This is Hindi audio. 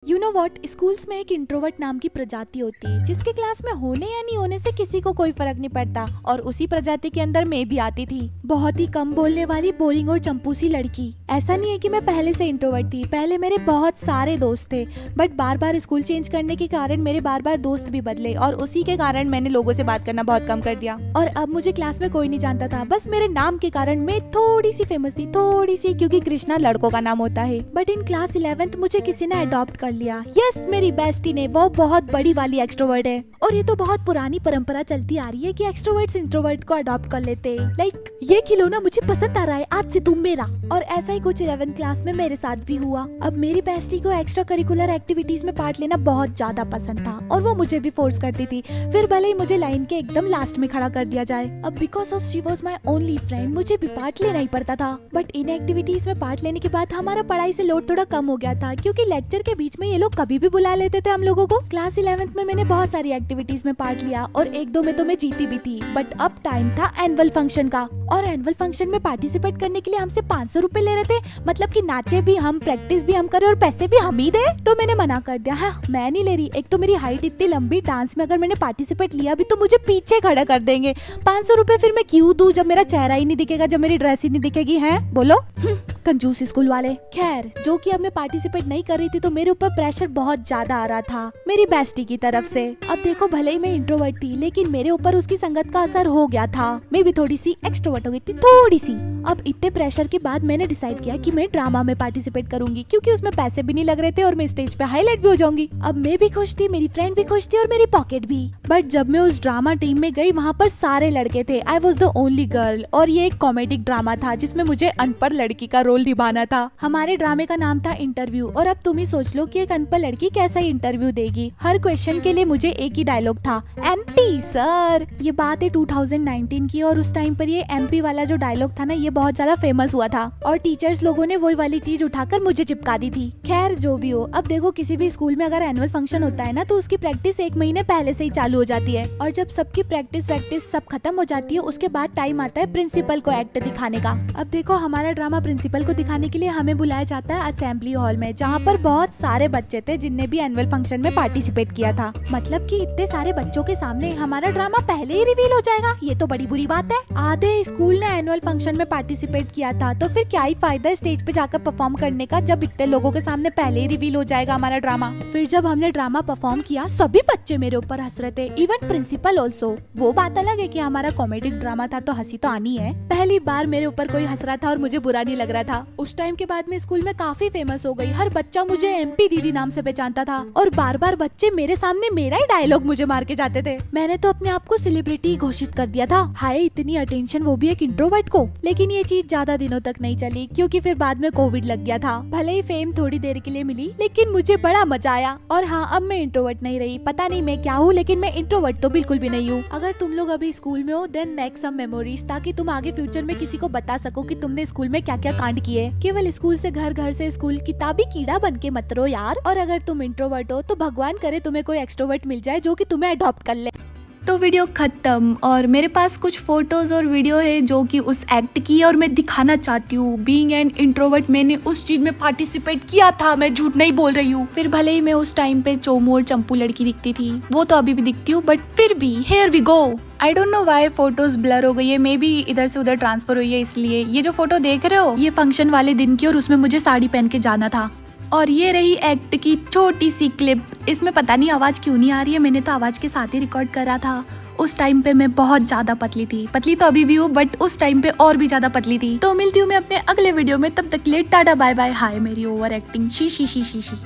यू नो वॉट, स्कूल्स में एक इंट्रोवर्ट नाम की प्रजाति होती है जिसके क्लास में होने या नहीं होने से किसी को कोई फर्क नहीं पड़ता, और उसी प्रजाति के अंदर मैं भी आती थी। बहुत ही कम बोलने वाली, बोरिंग और चंपू सी लड़की। ऐसा नहीं है कि मैं पहले से इंट्रोवर्ट थी, पहले मेरे बहुत सारे दोस्त थे, but bar bar school change करने के कारण मेरे बार बार दोस्त भी बदले, और उसी के कारण मैंने लोगों से बात करना बहुत कम कर दिया। और अब मुझे क्लास में कोई नहीं जानता था, बस मेरे नाम के कारण मैं थोड़ी सी फेमस थी, थोड़ी सी, क्योंकि कृष्णा लड़कों का नाम होता है। बट इन क्लास 11th मुझे किसी ने अडॉप्ट कर लिया। यस, मेरी बेस्टी ने, वो बहुत बड़ी वाली एक्सट्रोवर्ट है। और ये तो बहुत पुरानी परंपरा चलती आ रही है कि एक्सट्रोवर्ट्स इंट्रोवर्ट को अडॉप्ट कर लेते हैं। लाइक ये खिलौना मुझे पसंद आ रहा है, आज से तुम मेरा। और ऐसा ही कुछ 11th क्लास में मेरे साथ भी हुआ। अब मेरी बेस्टी को एक्स्ट्रा करिकुलर एक्टिविटीज में पार्ट लेना बहुत ज्यादा पसंद था, और वो मुझे भी फोर्स करती थी, फिर भले ही मुझे लाइन के एकदम लास्ट में खड़ा कर दिया जाए। अब because of she was my only friend, मुझे भी पार्ट लेना ही पड़ता था। बट इन एक्टिविटीज में पार्ट लेने के बाद हमारा पढ़ाई से लोड थोड़ा कम हो गया था, क्योंकि लेक्चर के बीच में ये लोग कभी भी बुला लेते थे हम लोगों को। क्लास 11th में मैंने बहुत सारी एक्टिविटीज में पार्ट लिया, और एक दो में तो मैं जीती भी थी। बट अब टाइम था एनुअल फंक्शन का, और एनुअल फंक्शन में पार्टिसिपेट करने के लिए हमसे 500 रुपए ले रहे थे। मतलब कि नाचे भी हम, प्रैक्टिस भी हम करें, और पैसे भी हम ही दे। तो मैंने मना कर दिया, हाँ मैं नहीं ले रही। एक तो मेरी हाइट इतनी लंबी, डांस में अगर मैंने पार्टिसिपेट लिया भी तो मुझे पीछे खड़ा कर देंगे। 500 रुपए फिर मैं क्यों दूं जब मेरा चेहरा ही नहीं दिखेगा, जब मेरी ड्रेस ही नहीं दिखेगी। है बोलो, कंजूस स्कूल वाले। खैर, जो कि अब मैं पार्टिसिपेट नहीं कर रही थी, तो मेरे ऊपर प्रेशर बहुत ज्यादा आ रहा था मेरी बेस्टी की तरफ से। अब देखो, भले ही मैं इंट्रोवर्ट थी, लेकिन मेरे ऊपर उसकी संगत का असर हो गया था। मैं भी थोड़ी सी एक्सट्रोवर्ट हो गई थी, थोड़ी सी। अब इतने प्रेशर के बाद मैंने डिसाइड किया कि मैं ड्रामा में पार्टिसिपेट करूंगी, क्योंकि उसमें पैसे भी नहीं लग रहे थे, और मैं स्टेज पे हाईलाइट भी हो जाऊंगी। अब मैं भी खुश थी, मेरी फ्रेंड भी खुश थी, और मेरी पॉकेट भी। बट जब मैं उस ड्रामा टीम में गई, वहाँ पर सारे लड़के थे, I was the only girl. और ये एक कॉमेडिक ड्रामा था जिसमें मुझे अनपढ़ लड़की का रोल निभाना था। हमारे ड्रामे का नाम था इंटरव्यू। और अब तुम ही सोच लो कि एक अनपढ़ लड़की कैसा इंटरव्यू देगी। हर क्वेश्चन के लिए मुझे एक ही डायलॉग था, एमपी सर। ये बात है 2019 की, और उस टाइम पर ये एमपी वाला जो डायलॉग था ना, ये बहुत ज्यादा फेमस हुआ था, और टीचर्स लोगों ने वही वाली चीज उठाकर मुझे चिपका दी थी। खैर, जो भी हो, अब देखो, किसी भी स्कूल में अगर एनुअल फंक्शन होता है ना, तो उसकी प्रैक्टिस 1 महीने पहले से ही चालू हो जाती है। और जब सबकी प्रैक्टिस वैक्टिस सब खत्म हो जाती है, उसके बाद टाइम आता है प्रिंसिपल को एक्ट दिखाने का। अब देखो, हमारा ड्रामा प्रिंसिपल को दिखाने के लिए हमें बुलाया जाता है असेंबली हॉल में, जहाँ पर बहुत सारे बच्चे थे जिनने भी एनुअल फंक्शन में पार्टिसिपेट किया था। मतलब कि इतने सारे बच्चों के सामने हमारा ड्रामा पहले ही रिवील हो जाएगा, ये तो बड़ी बुरी बात है। आधे स्कूल ने एनुअल फंक्शन में पार्टिसिपेट किया था, तो फिर क्या ही फायदा स्टेज पे जाकर परफॉर्म करने का, जब इतने लोगों के सामने पहले ही रिवील हो जाएगा हमारा ड्रामा। फिर जब हमने ड्रामा परफॉर्म किया, सभी बच्चे मेरे ऊपर हंस रहे थे, इवन प्रिंसिपल ऑल्सो। वो बात अलग है कि हमारा कॉमेडिक ड्रामा था, तो हंसी तो आनी है। पहली बार मेरे ऊपर कोई हंस रहा था और मुझे बुरा नहीं लग रहा था। उस टाइम के बाद में स्कूल में काफी फेमस हो गई, हर बच्चा मुझे एमपी दीदी नाम से पहचानता था, और बार बार बच्चे मेरे सामने मेरा ही डायलॉग मुझे मार के जाते थे। मैंने तो अपने आप को सेलिब्रिटी घोषित कर दिया था। हाय, इतनी अटेंशन, वो भी एक इंट्रोवर्ट को। लेकिन ये चीज ज्यादा दिनों तक नहीं चली, क्योंकि फिर बाद में कोविड लग गया था। भले ही फेम थोड़ी देर के लिए मिली, लेकिन मुझे बड़ा मजा आया। और हाँ, अब मैं इंट्रोवर्ट नहीं रही। पता नहीं मैं क्या हूँ, लेकिन मैं इंट्रोवर्ट तो बिल्कुल भी नहीं हूँ। अगर तुम लोग अभी स्कूल में हो, देन मेक सम मेमोरीज, ताकि तुम आगे फ्यूचर में किसी को बता सको कि तुमने स्कूल में क्या क्या कांड किए। केवल स्कूल से घर, घर से स्कूल, किताबी कीड़ा बन के मत रहो यार। और अगर तुम इंट्रोवर्ट हो, तो भगवान करे तुम्हें कोई एक्सट्रोवर्ट मिल जाए जो कि तुम्हें अडॉप्ट कर ले। तो वीडियो खत्म, और मेरे पास कुछ फोटोज और वीडियो है जो कि उस एक्ट की है, और मैं दिखाना चाहती हूँ। बीइंग एन इंट्रोवर्ट, मैंने उस चीज में पार्टिसिपेट किया था, मैं झूठ नहीं बोल रही हूँ। फिर भले ही मैं उस टाइम पे चोमू और चंपू लड़की दिखती थी, वो तो अभी भी दिखती हूँ, बट फिर भी here we go. I don't know why photos blur हो गई है, मे बी इधर से उधर ट्रांसफर हुई है इसलिए। ये जो फोटो देख रहे हो, ये फंक्शन वाले दिन की, और उसमें मुझे साड़ी पहन के जाना था। और ये रही एक्ट की छोटी सी क्लिप। इसमें पता नहीं आवाज क्यों नहीं आ रही है, मैंने तो आवाज के साथ ही रिकॉर्ड करा था। उस टाइम पे मैं बहुत ज्यादा पतली थी, पतली तो अभी भी हूँ, बट उस टाइम पे और भी ज्यादा पतली थी। तो मिलती हूँ मैं अपने अगले वीडियो में, तब तक के लिए टाटा बाय बाय। हाय मेरी over acting, she she she she she.